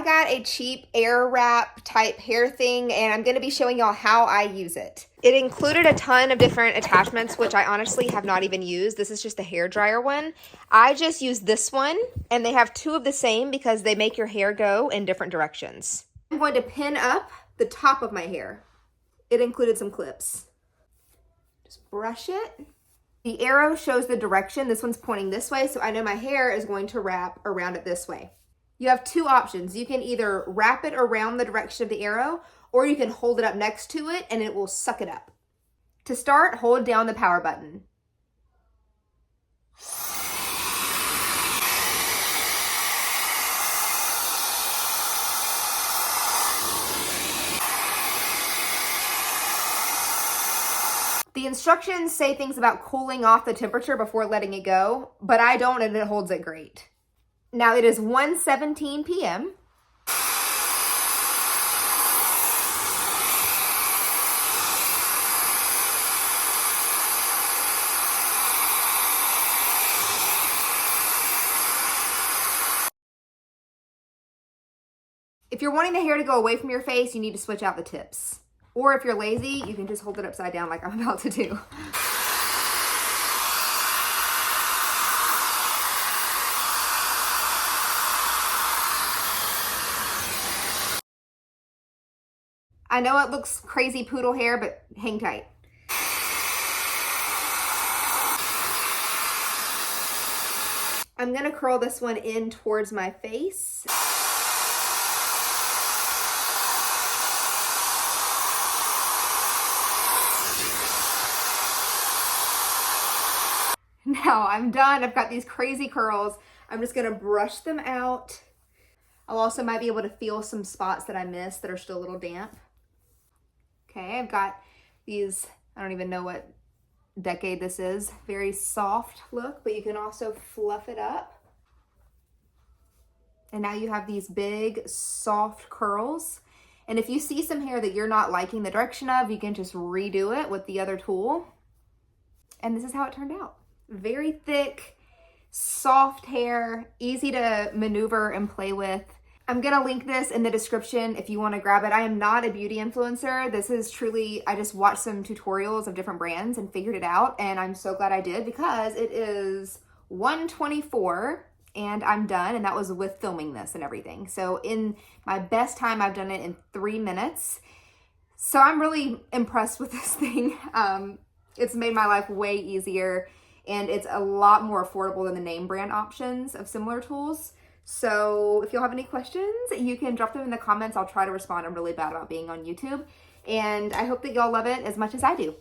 I got a cheap Airwrap type hair thing, and I'm going to be showing y'all how I use it. It included a ton of different attachments, which I honestly have not even used. This is just a hair dryer one. I just used this one, and they have two of the same because they make your hair go in different directions. I'm going to pin up the top of my hair. It included some clips. Just brush it. The arrow shows the direction. This one's pointing this way, so I know my hair is going to wrap around it this way. You have two options. You can either wrap it around the direction of the arrow, or you can hold it up next to it and it will suck it up. To start, hold down the power button. The instructions say things about cooling off the temperature before letting it go, but I don't, and it holds it great. Now it is 1:17 p.m. If you're wanting the hair to go away from your face, you need to switch out the tips. Or if you're lazy, you can just hold it upside down like I'm about to do. I know it looks crazy poodle hair, but hang tight. I'm gonna curl this one in towards my face. Now I'm done. I've got these crazy curls. I'm just gonna brush them out. I'll also might be able to feel some spots that I missed that are still a little damp. Okay, I've got these, I don't even know what decade this is, very soft look, but you can also fluff it up. And now you have these big, soft curls. And if you see some hair that you're not liking the direction of, you can just redo it with the other tool. And this is how it turned out. Very thick, soft hair, easy to maneuver and play with. I'm gonna link this in the description if you wanna grab it. I am not a beauty influencer. This is truly, I just watched some tutorials of different brands and figured it out, and I'm so glad I did because it is 1:24 and I'm done, and that was with filming this and everything. So in my best time, I've done it in 3 minutes. So I'm really impressed with this thing. It's made my life way easier, and it's a lot more affordable than the name brand options of similar tools. So if you'll have any questions, you can drop them in the comments. I'll try to respond. I'm really bad about being on YouTube. And I hope that y'all love it as much as I do.